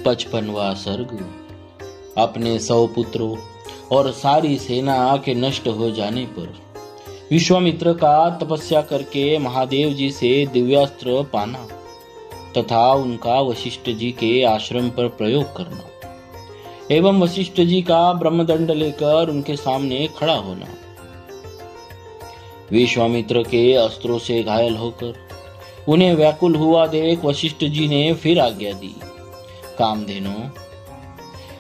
55वां सर्ग। अपने 100 पुत्रों और सारी सेना के नष्ट हो जाने पर विश्वामित्र का तपस्या करके महादेव जी से दिव्यास्त्र पाना तथा उनका वशिष्ठ जी के आश्रम पर प्रयोग करना एवं वशिष्ठ जी का ब्रह्मदंड लेकर उनके सामने खड़ा होना। विश्वामित्र के अस्त्रों से घायल होकर उन्हें व्याकुल हुआ देख वशिष्ठ जी ने फिर आज्ञा दी, कामधेनु,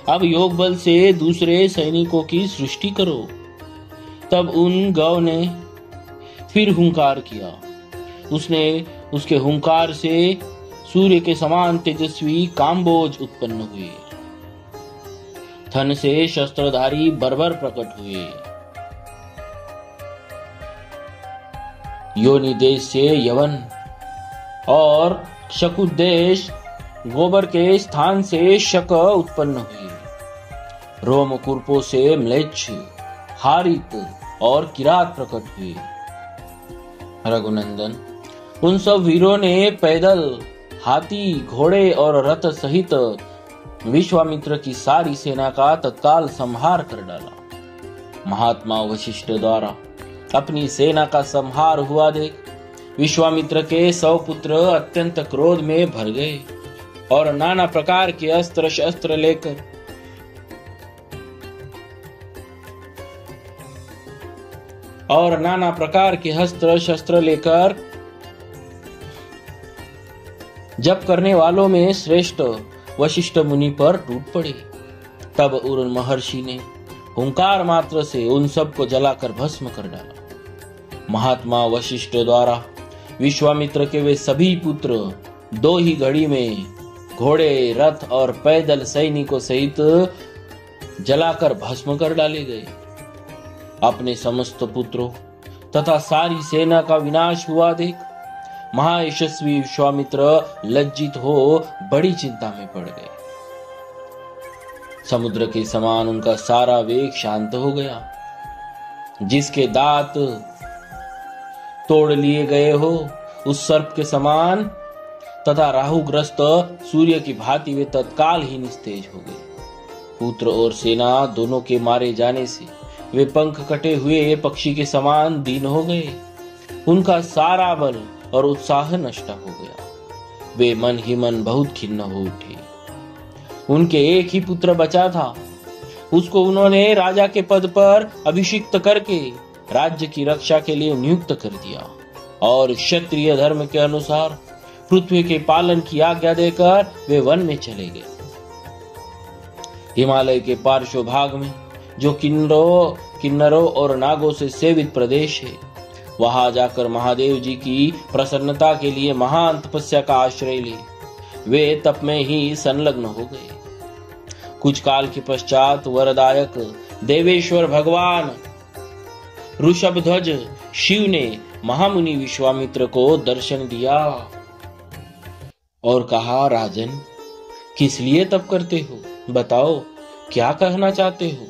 अब योग बल से दूसरे सैनिकों की सृष्टि करो। तब उन गौ ने फिर हुंकार किया। उसके हुंकार से सूर्य के समान तेजस्वी काम्बोज उत्पन्न हुए। थन से शस्त्रधारी बर्बर प्रकट हुए। योनि देश से यवन और शकुत देश गोबर के स्थान से शक उत्पन्न हुए। रोमकूर्पों से म्लेच्छ, हारित और किरात प्रकट हुए। रघुनंदन, उन सब वीरों ने पैदल, हाथी, घोड़े और रथ सहित विश्वामित्र की सारी सेना का तत्काल संहार कर डाला। महात्मा वशिष्ठ द्वारा अपनी सेना का संहार हुआ देख विश्वामित्र के 100 पुत्र अत्यंत क्रोध में भर गए और नाना प्रकार के अस्त्र शस्त्र लेकर जप करने वालों में श्रेष्ठ वशिष्ठ मुनि पर टूट पड़े। तब उन महर्षि ने हुंकार मात्र से उन सब को जलाकर भस्म कर डाला। महात्मा वशिष्ठ द्वारा विश्वामित्र के वे सभी पुत्र 2 ही घड़ी में घोड़े, रथ और पैदल सैनिकों सहित जलाकर भस्म कर डाले गए। अपने समस्त पुत्रों तथा सारी सेना का विनाश हुआ देख महायशस्वी विश्वामित्र लज्जित हो बड़ी चिंता में पड़ गए। समुद्र के समान उनका सारा वेग शांत हो गया। जिसके दांत तोड़ लिए गए हो उस सर्प के समान तथा राहुग्रस्त सूर्य की भांति वे तत्काल ही निस्तेज हो गए। पुत्र और सेना दोनों के मारे जाने से वे पंख कटे हुए पक्षी के समान दीन हो गए। उनका सारा बल और उत्साह नष्ट हो गया। वे मन ही मन बहुत खिन्न हो उठे। उनके एक ही पुत्र बचा था, उसको उन्होंने राजा के पद पर अभिषिक्त करके राज्य की रक्षा के लिए नियुक्त कर दिया और क्षत्रिय धर्म के अनुसार पृथ्वी के पालन की आज्ञा देकर वे वन में चले गए। हिमालय के पार्श्व भाग में जो किन्नरों और नागों से सेवित प्रदेश है, वहां जाकर महादेव जी की प्रसन्नता के लिए महान तपस्या का आश्रय ले वे तप में ही संलग्न हो गए। कुछ काल के पश्चात वरदायक देवेश्वर भगवान ऋषभध्वज शिव ने महामुनि विश्वामित्र को दर्शन दिया और कहा, राजन, किस लिए तप करते हो? बताओ, क्या कहना चाहते हो?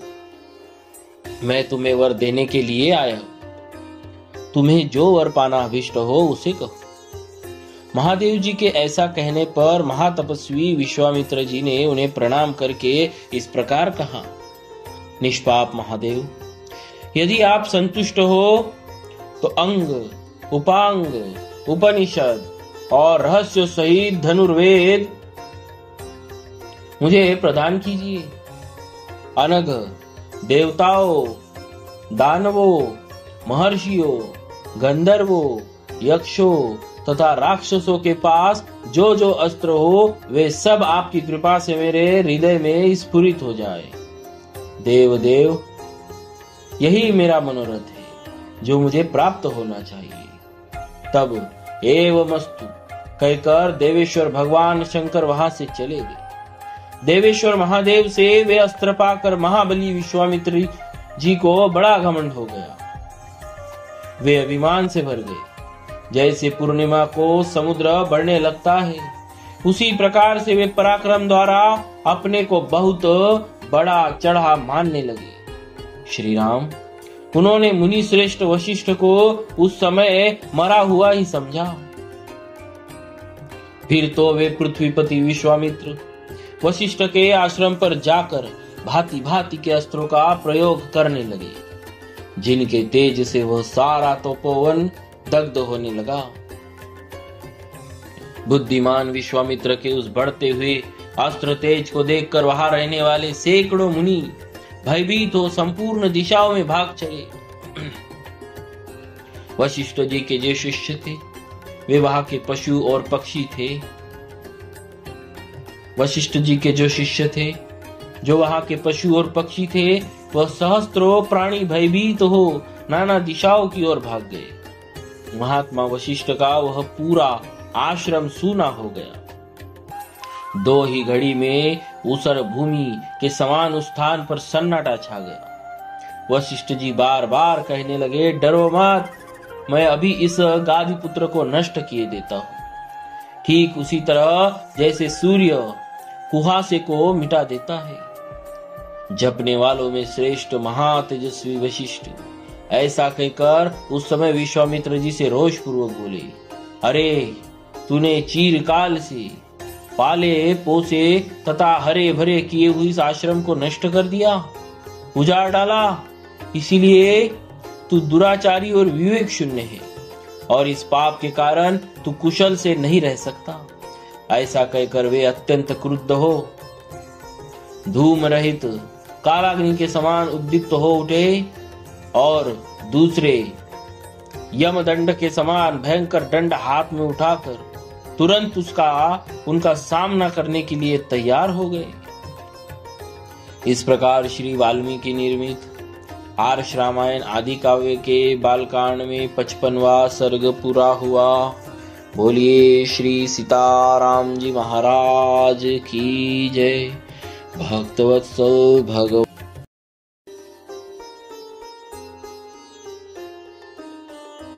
मैं तुम्हें वर देने के लिए आया हूं। तुम्हें जो वर पाना अभिष्ट हो उसे कहो। महादेव जी के ऐसा कहने पर महातपस्वी विश्वामित्र जी ने उन्हें प्रणाम करके इस प्रकार कहा, निष्पाप महादेव, यदि आप संतुष्ट हो तो अंग, उपांग, उपनिषद और रहस्य सहित धनुर्वेद मुझे प्रदान कीजिए। अनग, देवताओं, दानवों, महर्षियों, गंधर्वों, यक्षों तथा राक्षसों के पास जो जो अस्त्र हो वे सब आपकी कृपा से मेरे हृदय में स्फुरित हो जाए। देव, यही मेरा मनोरथ है जो मुझे प्राप्त होना चाहिए। तब एवमस्तु कहकर देवेश्वर भगवान शंकर वहां से चले गए। देवेश्वर महादेव से वे अस्त्र पाकर महाबली विश्वामित्र जी को बड़ा घमंड हो गया। वे अभिमान से भर गए। जैसे पूर्णिमा को समुद्र बढ़ने लगता है, उसी प्रकार से वे पराक्रम द्वारा अपने को बहुत बड़ा चढ़ा मानने लगे। श्री राम, उन्होंने मुनि श्रेष्ठ वशिष्ठ को उस समय मरा हुआ ही समझा। फिर तो वे पृथ्वीपति विश्वामित्र वशिष्ठ के आश्रम पर जाकर भांति भांति के अस्त्रों का प्रयोग करने लगे, जिनके तेज से वह सारा तपोवन दग्ध होने लगा। बुद्धिमान विश्वामित्र के उस बढ़ते हुए अस्त्र तेज को देखकर वहां रहने वाले सैकड़ों मुनि भयभीत हो संपूर्ण दिशाओं में भाग चले। वशिष्ठ जी के जो शिष्य थे वे वहां के पशु और पक्षी थे। वशिष्ठ जी के जो शिष्य थे जो वहां के पशु और पक्षी थे, वह सहस्त्रों प्राणी भयभीत हो नाना दिशाओं की ओर भाग गए। महात्मा वशिष्ठ का वह पूरा आश्रम सूना हो गया। दो ही घड़ी में ऊसर भूमि के समान उस स्थान पर सन्नाटा छा गया। वशिष्ठ जी बार बार कहने लगे, डरो मत, मैं अभी इस गादी पुत्र को नष्ट किए देता हूं, ठीक उसी तरह जैसे सूर्य कुहासे को मिटा देता है। जपने वालों में श्रेष्ठ महातेजस्वी वशिष्ठ ऐसा कहकर उस समय विश्वामित्र जी से रोष पूर्वक बोले, अरे तूने चीरकाल से पाले पोसे तथा हरे भरे किए हुए इस आश्रम को नष्ट कर दिया, उजाड़ डाला, इसीलिए तू दुराचारी और विवेक शून्य है और इस पाप के कारण तू कुशल से नहीं रह सकता। ऐसा कहकर वे अत्यंत क्रुद्ध हो धूम रहित कालाग्नि के समान उद्दीप्त हो उठे और दूसरे यमदंड के समान भयंकर दंड हाथ में उठाकर तुरंत उनका सामना करने के लिए तैयार हो गए। इस प्रकार श्री वाल्मीकि निर्मित आर्ष रामायण आदि काव्य के बालकांड में 55वां सर्ग पूरा हुआ। बोलिए श्री सीताराम जी महाराज की जय। भक्तवत्सल भगवान